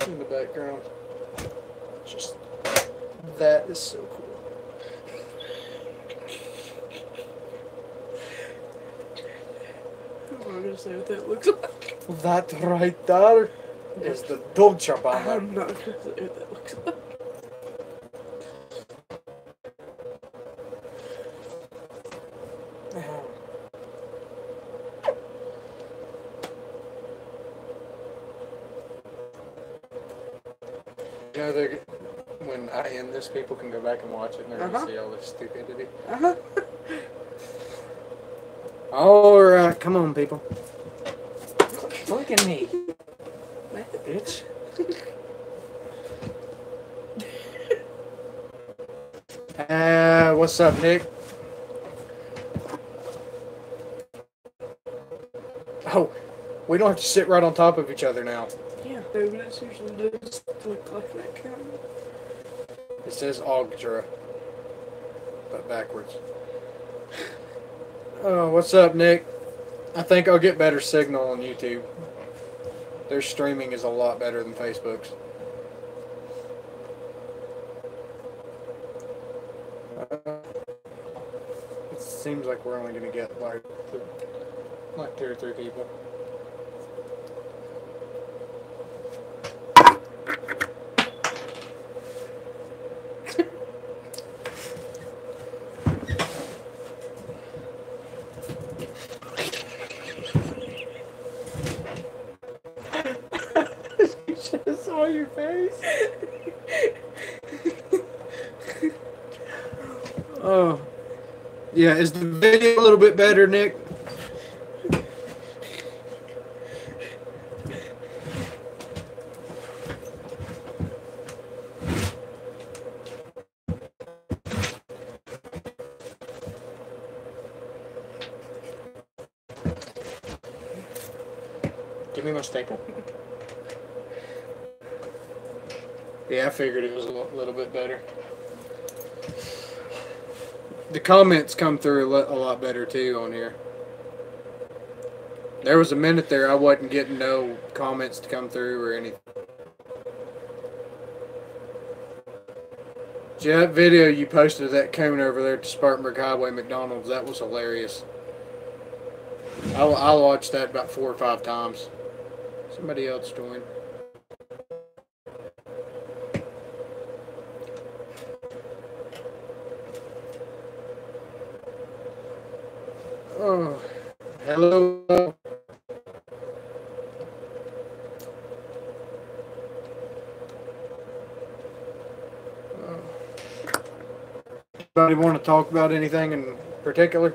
in the background. Just that is so cool. I'm not gonna say what that looks like. That right there is the Dolce Bomber. I'm not gonna say what that looks like. You know, when I end this, people can go back and watch it and they're going to see all this stupidity. Alright, come on, people. Look at me. Bitch. What's up, Nick? Oh, we don't have to sit right on top of each other now. Yeah, but it's usually does look like that camera. It says Augdra, but backwards. Oh, what's up, Nick? I think I'll get better signal on YouTube. Their streaming is a lot better than Facebook's. It seems like we're only going to get like 2 or 3 people. I saw your face. Oh. Yeah, is the video a little bit better, Nick? Give me my staple. Yeah, I figured it was a little bit better. The comments come through a lot better too on here. There was a minute there I wasn't getting no comments to come through or anything. Yeah, that video you posted of that coon over there at the Spartanburg Highway McDonald's, that was hilarious. I watched that about 4 or 5 times. Somebody else joined. Oh, hello. Anybody want to talk about anything in particular?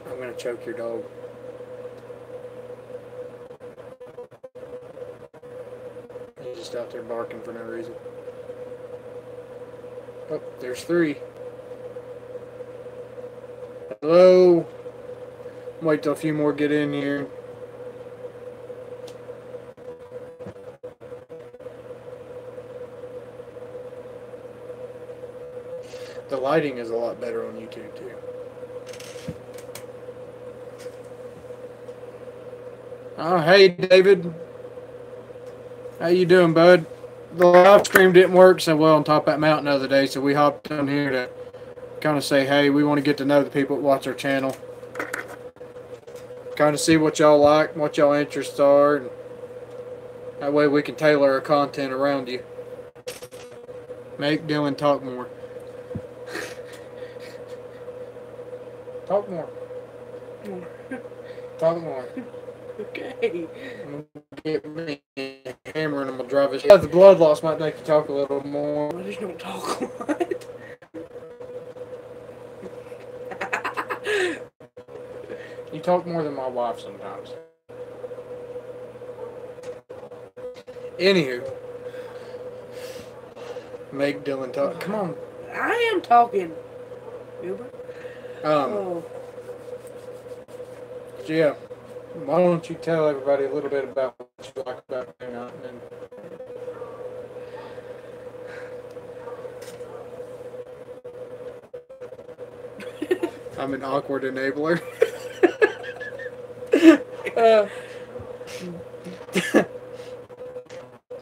I'm going to choke your dog. He's just out there barking for no reason. Oh, there's 3. Hello? Wait till a few more get in here. The lighting is a lot better on YouTube too. Oh, hey David. How you doing, bud? The live stream didn't work so well on top of that mountain the other day, so we hopped on here to kind of say, hey, we want to get to know the people that watch our channel. Kind of see what y'all like, what y'all interests are, and that way we can tailor our content around you. Make Dylan talk more. Talk more. Talk more. Okay. Get me a hammer and I'm gonna drive his head. The blood loss might make you talk a little more. I just don't talk a lot. You talk more than my wife sometimes. Anywho, make Dylan talk. Come on. I am talking. Uber? Oh. Yeah. Why don't you tell everybody a little bit about what you like about Green Mountain? I'm an awkward enabler.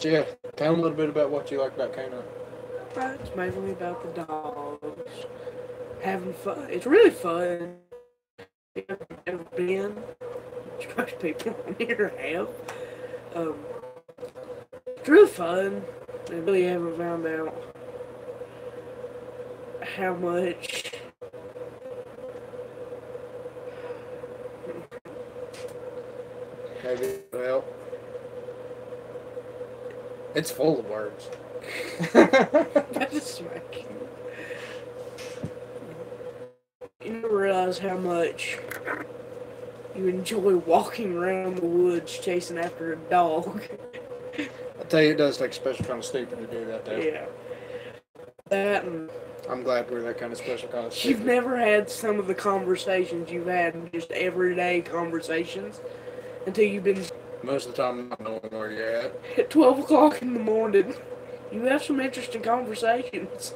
Yeah, tell them a little bit about what you like about canine. It's mainly about the dogs. Having fun. It's really fun. If you've never been, which most people on here have. It's really fun. They really haven't found out how much Maybe it'll help. It's full of words. that's smacking. You never realize how much you enjoy walking around the woods chasing after a dog. I tell you, it does take a special kind of stupid to do that, though. Yeah. That and I'm glad we're that kind of special kind of you've stupid. never had some of the conversations you've had in just everyday conversations until you've been Most of the time, not knowing where you're at. at 12 o'clock in the morning. You have some interesting conversations.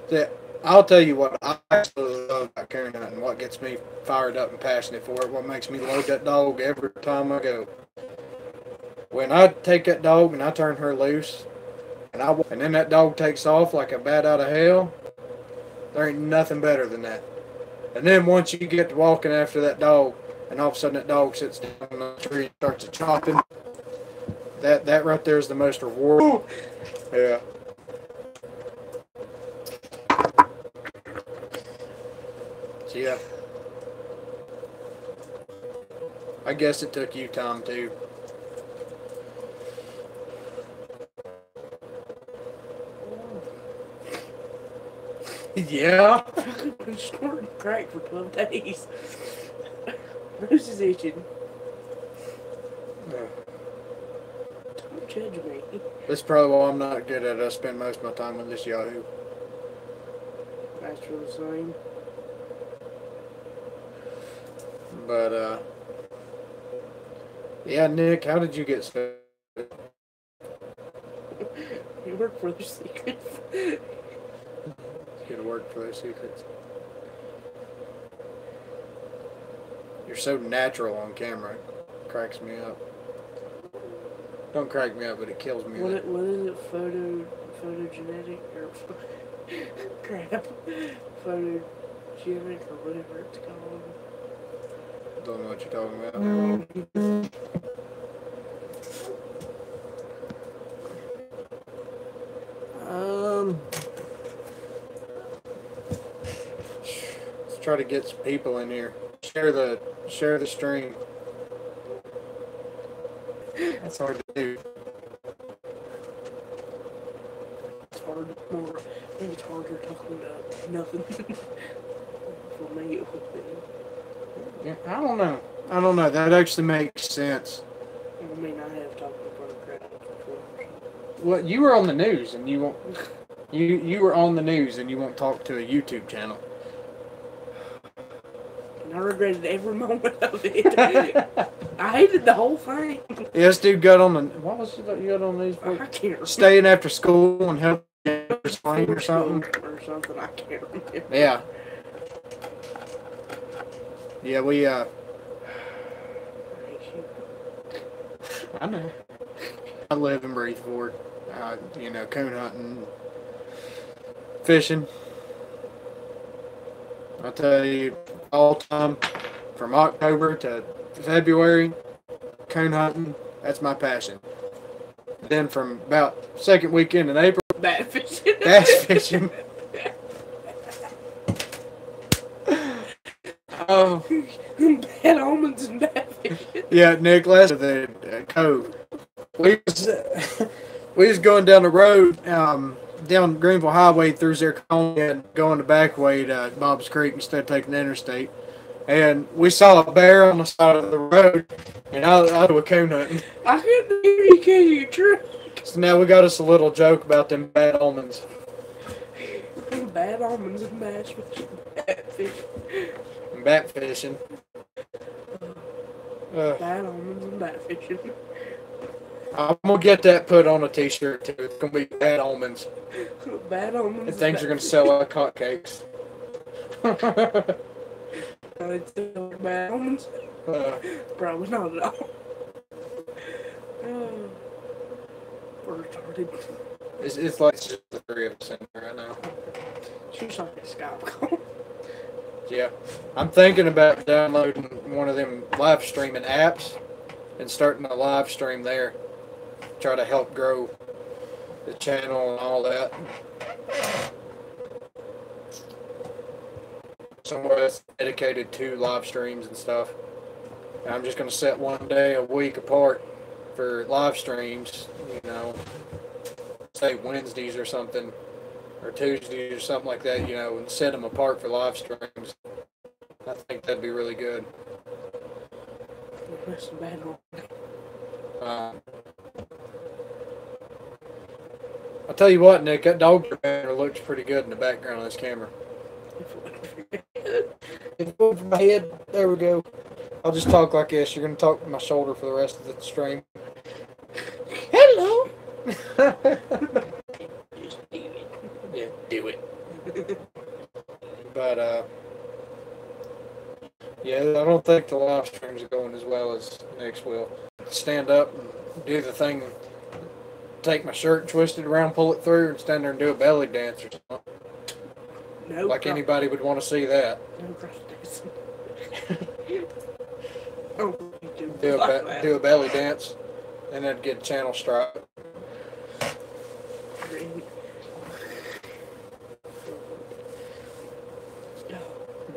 Yeah, I'll tell you what I absolutely love about coon hunting, what gets me fired up and passionate for it, what makes me load that dog every time I go. When I take that dog and I turn her loose, and then that dog takes off like a bat out of hell, there ain't nothing better than that. And then once you get to walking after that dog, and all of a sudden that dog sits down on the tree and starts chopping, that right there is the most rewarding. Yeah. So yeah. I guess it took you time too. Yeah. I've been snorting crack for 12 days. Nose is itching. Don't judge me. That's probably why I'm not good at it. I spend most of my time with this Yahoo. That's for the same. But yeah, Nick, how did you get started? You work for the secrets. You to work for those secrets. You're so natural on camera. It cracks me up. Don't crack me up, but it kills me. What is it? Photogenetic or crap? Photogenic or whatever it's called. Don't know what you're talking about. Let's try to get some people in here. Share the stream. That's hard to do. It's hard. I think it's harder talking to nothing. For me, it would be. Yeah, I don't know. That actually makes sense. I mean, I have talked in front of crowds before. Well, you were on the news, and you won't. You were on the news, and you won't talk to a YouTube channel. And I regretted every moment of it. I hated the whole thing. Yeah, this dude got on the. What was it that you got on the news for? I can't remember. Staying after school and helping explain or something. Or something, I can't remember. Yeah. Yeah, we. I know. I live and breathe for it. Coon hunting, fishing. I tell you, all time from October to February, coon hunting. That's my passion. Then from about second weekend in April, Bass fishing. bass fishing. Oh, Bad omens and bad fishing. yeah, Nick, last of the cove. We was going down the road, down Greenville Highway through Zirconia and going the back way to Bob's Creek instead of taking the interstate. And we saw a bear on the side of the road, and I was coon hunting. I couldn't hear you because you're true. So now we got us a little joke about them bad omens. Bad omens and bass fishing. Bad fishing. And bat fishing. Bad omens and bat fishing. I'm going to get that put on a t-shirt too. It's going to be bad omens. Bad omens. And things are going to sell like hotcakes. Bad omens? Probably not at all. Oh, we're retarded. It's like just the three of us in there right now. She's like a Skype call. Yeah. I'm thinking about downloading one of them live streaming apps and starting a live stream there. Try to help grow the channel and all that. Somewhere that's dedicated to live streams and stuff. And I'm just going to set one day a week apart for live streams, you know, say Wednesdays or something, or Tuesdays or something like that, you know, and set them apart for live streams. I think that'd be really good. That's a bad one. I'll tell you what, Nick, that dog banner looks pretty good in the background of this camera. If it went from my head, there we go. I'll just talk like this. You're going to talk to my shoulder for the rest of the stream. Hello! Just do it. Yeah, do it. But, yeah, I don't think the live streams are going as well as Nick's will. Stand up and do the thing, take my shirt, twist it around, pull it through, and stand there and do a belly dance or something. No, Like anybody would want to see that. No cross dancing. Oh, you Do a belly dance, and then get a channel strike.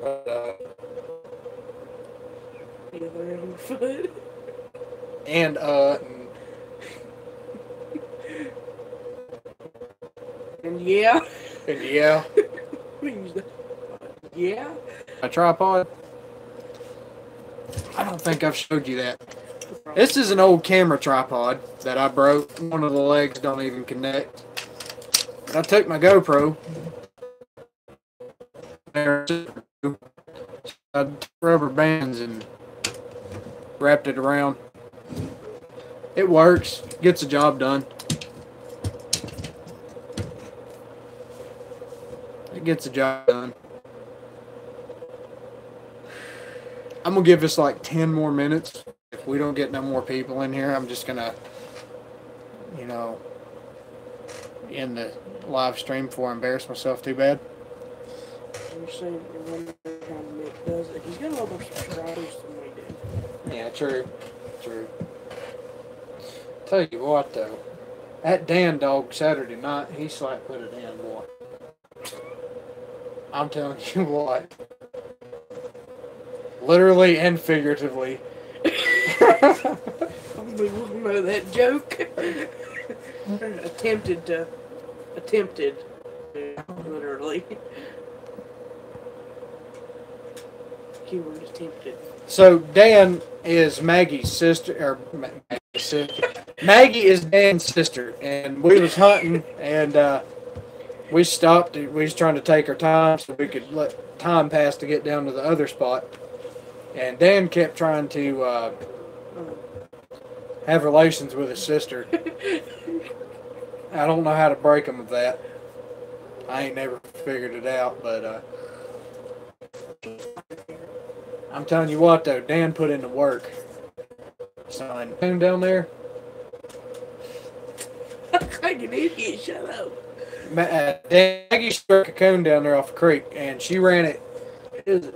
But, the other on the foot. and And yeah. and yeah, Yeah. a tripod. I don't think I've showed you that. This is an old camera tripod that I broke. One of the legs don't even connect. And I took my GoPro. I took rubber bands and wrapped it around. It works. Gets the job done. It gets the job done. I'm going to give this like 10 more minutes. If we don't get no more people in here, I'm just going to, you know, end the live stream before I embarrass myself too bad. You're saying you're wondering how Nick does it. He's got a lot more subscribers than we do. Yeah, true. True. Tell you what, though. That Dan dog Saturday night, he slapped put it in, boy. I'm telling you what. Literally and figuratively. We won't know that joke. Attempted, literally. Keyword attempted. So Dan is Maggie's sister, or Maggie's sister. Maggie is Dan's sister, and we was hunting, and we stopped. We was trying to take our time so we could let time pass to get down to the other spot. And Dan kept trying to have relations with his sister. I don't know how to break him of that. I ain't never figured it out, but I'm telling you what, though, Dan put in the work. Son, him down there. Like an idiot, shut up. Maggie struck a coon down there off a creek, and she ran it.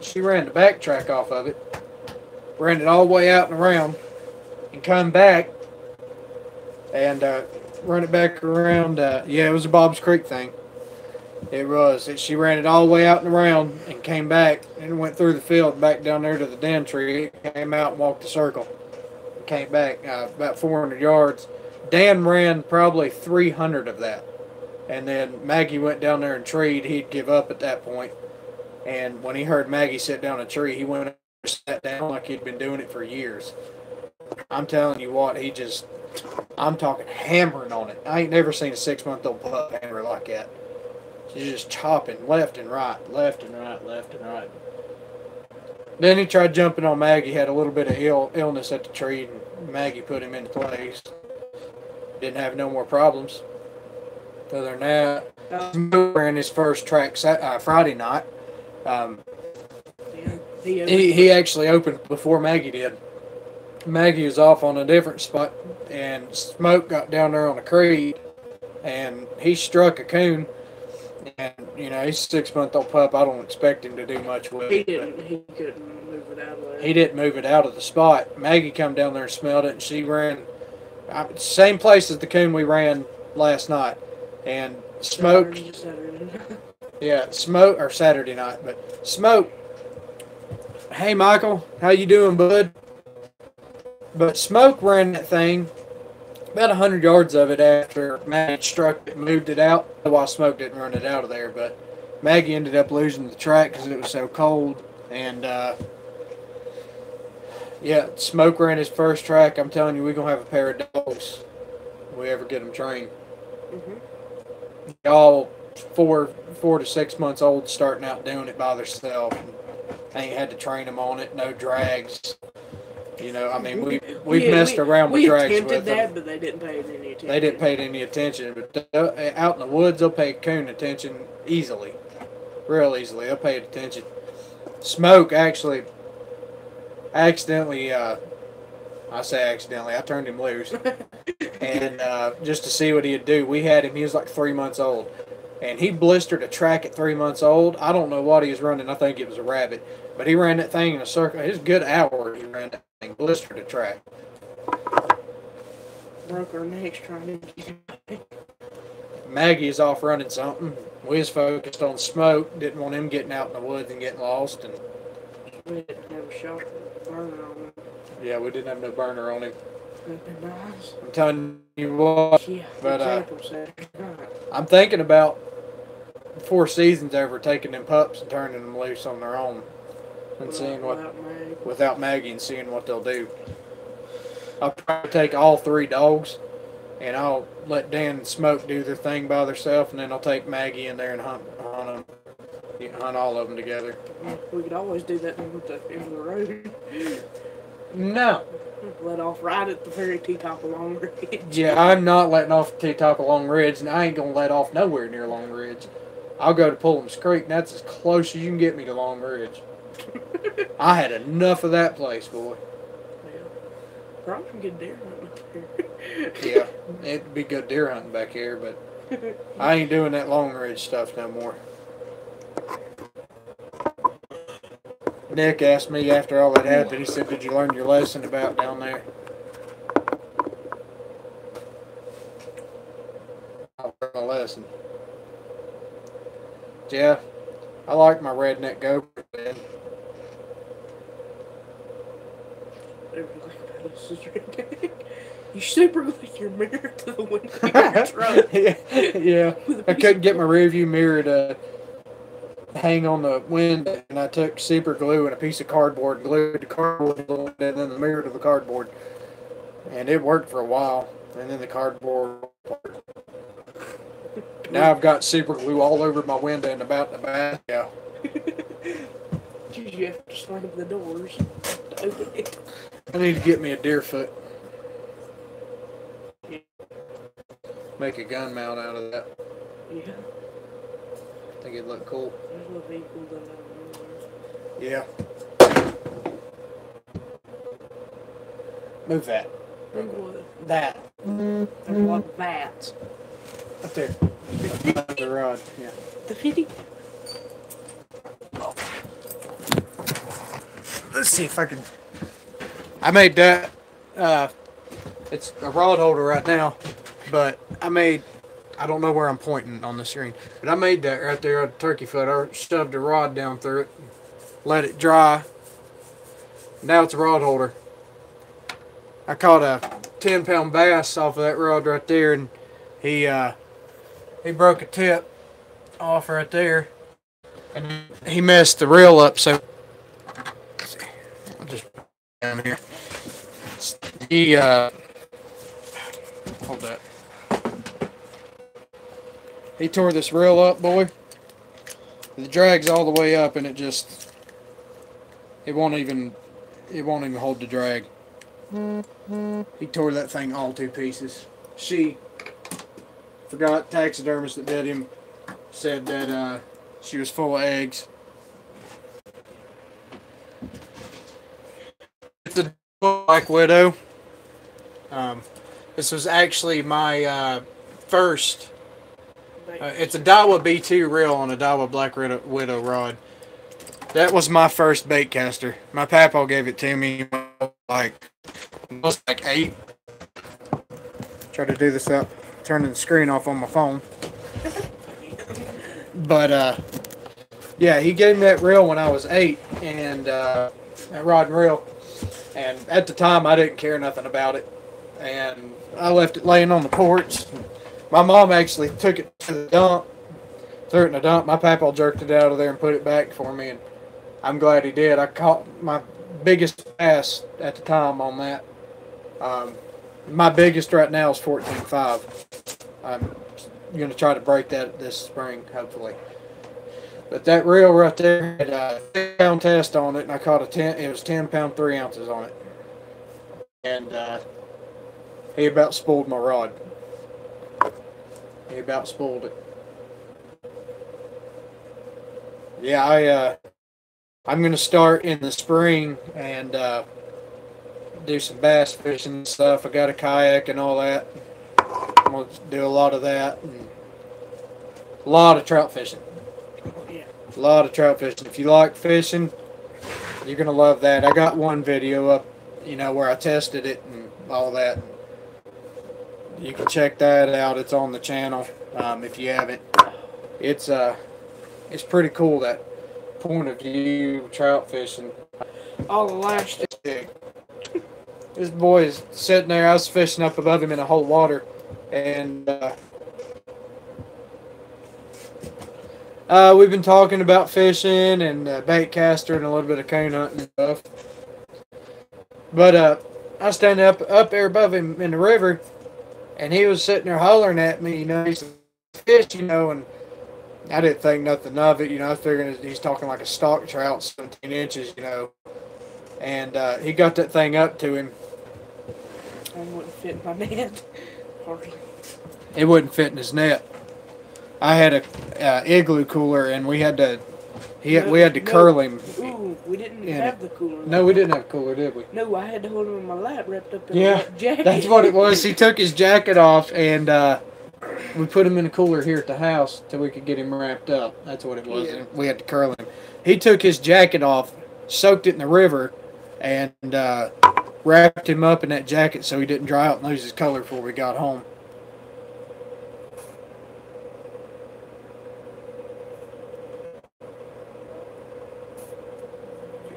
She ran the backtrack off of it, ran it all the way out and around, and come back, and run it back around. Yeah, it was a Bob's Creek thing. It was. She ran it all the way out and around, and came back, and went through the field back down there to the den tree. Came out and walked the circle. Came back about 400 yards. Dan ran probably 300 of that. And then Maggie went down there and treed. He'd give up at that point. And when he heard Maggie sit down a tree, he went and sat down like he'd been doing it for years. I'm telling you what, I'm talking hammering on it. I ain't never seen a 6-month-old pup hammer like that. She's just chopping left and right, left and right, left and right. Then he tried jumping on Maggie, had a little bit of illness at the tree, and Maggie put him into place. Didn't have no more problems. Other than that, he ran his first track Friday night. He actually opened before Maggie did. Maggie was off on a different spot, and Smoke got down there on a creek, and he struck a coon. And you know, he's a 6-month-old pup. I don't expect him to do much with He it. didn't. He couldn't move it out of there. He didn't move it out of the spot. Maggie come down there and smelled it, and she ran same place as the coon we ran last night. And Smoke, Saturday. yeah, Smoke, or Saturday night, but Smoke. Hey, Michael, how you doing, bud? But Smoke ran that thing about 100 yards of it after Maggie struck it, moved it out. Why Smoke didn't run it out of there, but Maggie ended up losing the track because it was so cold. And yeah, Smoke ran his first track. I'm telling you, we're gonna have a pair of dogs if we ever get them trained. All 4 to 6 months old, starting out doing it by themselves. Ain't had to train them on it. No drags. You know, I mean, we've messed around with drags with them. We attempted that, but they didn't pay any attention. They didn't pay any attention, but out in the woods, they'll pay coon attention easily, real easily. They'll pay attention. Smoke actually, accidentally, I say accidentally, I turned him loose, and just to see what he'd do. We had him. He was like 3 months old, and he blistered a track at 3 months old. I don't know what he was running. I think it was a rabbit, but he ran that thing in a circle. It was a good hour. He ran that thing, blistered a track. Broke our necks trying to. Maggie is off running something. We was focused on Smoke. Didn't want him getting out in the woods and getting lost. And we didn't have a shot burner on him. yeah, we didn't have no burner on him. That'd been nice. I'm telling you what. Yeah, But I'm thinking about before season's over, taking them pups and turning them loose on their own, and seeing what without Maggie and seeing what they'll do. I'll probably take all 3 dogs, and I'll let Dan and Smoke do their thing by themselves, and then I'll take Maggie in there and hunt them. You can hunt all of them together. We could always do that at the end of the road. No. Let off right at the very T-top of Long Ridge. Yeah, I'm not letting off the T-top of Long Ridge, and I ain't going to let off nowhere near Long Ridge. I'll go to Pullman's Creek, and that's as close as you can get me to Long Ridge. I had enough of that place, boy. Probably some good deer hunting up here. Yeah, it'd be good deer hunting back here, but I ain't doing that Long Ridge stuff no more. Nick asked me after all that happened, he said, did you learn your lesson about down there? I learned my lesson. Yeah, I like my redneck GoPro, man. You super glued your mirror to the window of your truck. Yeah. I couldn't get my rearview mirror to hang on the window, and I took super glue and a piece of cardboard and glued the cardboard and then the mirror to the cardboard. And it worked for a while, and then the cardboard worked. Now I've got super glue all over my window and about the back. Yeah. You have to slam the doors to open it. I need to get me a deer foot. Make a gun mount out of that. Yeah. I think it'd look cool. There's no vehicle done that. Yeah. Move that. Move what? That. There's a lot of bats. Up there. Up the rod. Yeah. The 50. Let's see if I can. I made that. It's a rod holder right now, but I don't know where I'm pointing on the screen, but I made that right there on the turkey foot. I shoved a rod down through it, let it dry. Now it's a rod holder. I caught a 10-pound bass off of that rod right there, and he broke a tip off right there, and he messed the reel up. So I'll just down here. He hold that. He tore this reel up, boy. The drag's all the way up, and it won't even hold the drag. He tore that thing all to pieces. She forgot, taxidermist that did him said that she was full of eggs. It's a Black Widow. This was actually my first. It's a Daiwa B2 reel on a Daiwa Black Widow rod. That was my first bait caster. My papa gave it to me like 8. Try to do this up, turning the screen off on my phone. But yeah, he gave me that reel when I was 8, and that rod and reel. And at the time, I didn't care nothing about it, and I left it laying on the porch. My mom actually took it to the dump, threw it in the dump. My papa jerked it out of there and put it back for me, and I'm glad he did. I caught my biggest bass at the time on that. My biggest right now is 14.5. I'm going to try to break that this spring, hopefully. But that reel right there had a 10-pound test on it, and I caught a 10. It was 10 pound 3 ounces on it, and he about spooled my rod. He about spooled it. Yeah, I'm gonna start in the spring and do some bass fishing and stuff. I got a kayak and all that. I'm gonna do a lot of that and a lot of trout fishing. A lot of trout fishing. If you like fishing, you're gonna love that. I got one video up, where I tested it and all that. You can check that out. It's on the channel if you haven't. It's pretty cool, that point of view trout fishing. All the last. This boy is sitting there. I was fishing up above him in a hole of water, and we've been talking about fishing and bait caster and a little bit of cane hunting and stuff. But I was standing up there above him in the river, and he was sitting there hollering at me, he said, fish, and I didn't think nothing of it, I was figuring he's talking like a stock trout, 17 inches, and he got that thing up to him. It wouldn't fit in my net. Hardly. It wouldn't fit in his net. I had a igloo cooler, and we had to curl him. Ooh, we didn't have the cooler. No, we didn't have a cooler, did we? No, I had to hold him in my lap, wrapped up in a jacket. That's what it was. He took his jacket off, and we put him in a cooler here at the house till we could get him wrapped up. That's what it was. Yeah. We had to curl him. He took his jacket off, soaked it in the river, and wrapped him up in that jacket so he didn't dry out and lose his color before we got home.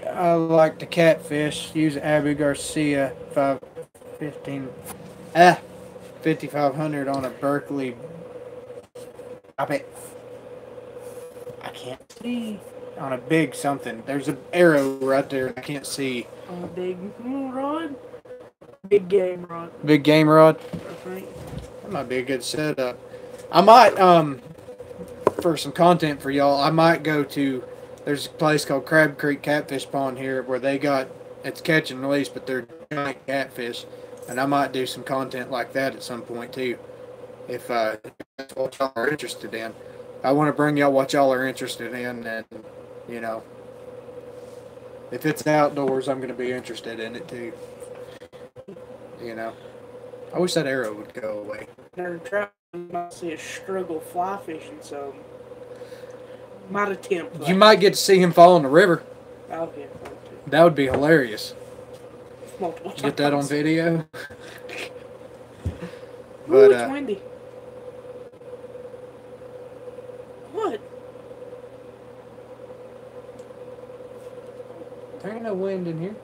I like to catfish. Use Abu Garcia 5500 on a Berkeley. I can't see on a big something. There's an arrow right there. I can't see. On a big rod. Big game rod. Big game rod. Right. That might be a good setup. I might for some content for y'all. I might go to. There's a place called Crab Creek Catfish Pond here where it's catch and release, but they're giant catfish. And I might do some content like that at some point too, if that's what y'all are interested in. I want to bring y'all what y'all are interested in, and if it's outdoors, I'm going to be interested in it too. I wish that arrow would go away. Never tried to see a struggle fly fishing, so might attempt. You might get to see him fall in the river. Okay. That would be hilarious. Multiple times. Get that on video. Ooh, it's windy. What? There ain't no wind in here.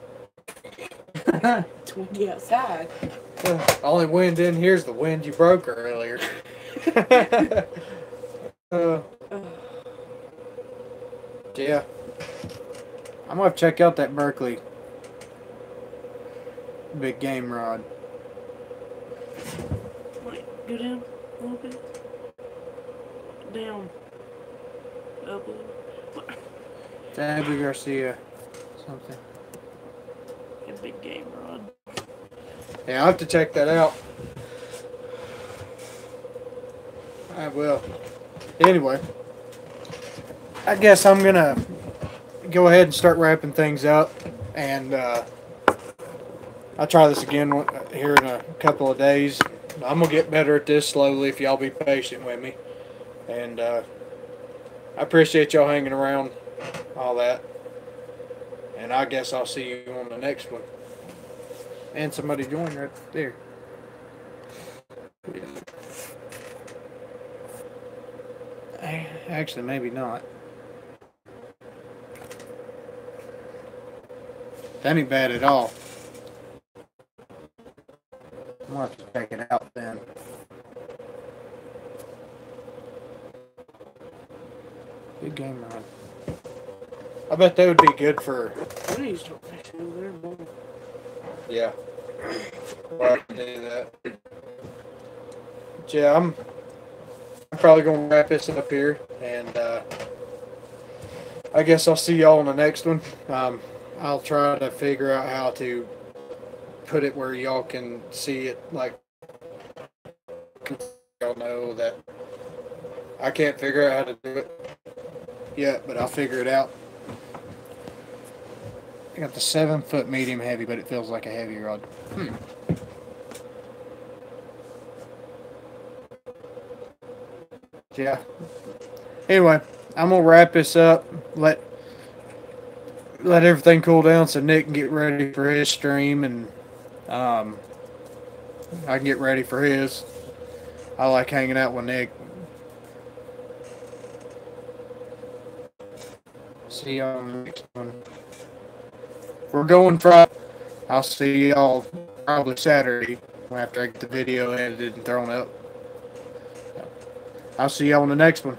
It's windy outside. The only wind in here is the wind you broke earlier. Yeah. I'm going to check out that Berkeley big game rod. Wait, go down a little bit. Down. Up a little. It's Abu Garcia something. A big game rod. Yeah, I'll have to check that out. I will. Anyway, I guess I'm going to go ahead and start wrapping things up, and I'll try this again here in a couple of days. I'm gonna get better at this slowly if y'all be patient with me. And I appreciate y'all hanging around, all that. And I guess I'll see you on the next one. And somebody joined right there. Actually, maybe not. That ain't bad at all. I'm gonna have to check it out then. Good game run. I bet that would be good for. We need to start fishing over there more. Yeah. We'll have to do that. But yeah, I'm probably gonna wrap this up here, and I guess I'll see y'all on the next one. I'll try to figure out how to put it where y'all can see it, like y'all know that I can't figure out how to do it yet, but I'll figure it out. I got the 7-foot medium heavy, but it feels like a heavy rod. Yeah. Anyway, I'm gonna wrap this up. Let everything cool down so Nick can get ready for his stream, and I can get ready for his. I like hanging out with Nick. See y'all on the next one. We're going Friday. I'll see y'all probably Saturday after I get the video edited and thrown up. I'll see y'all on the next one.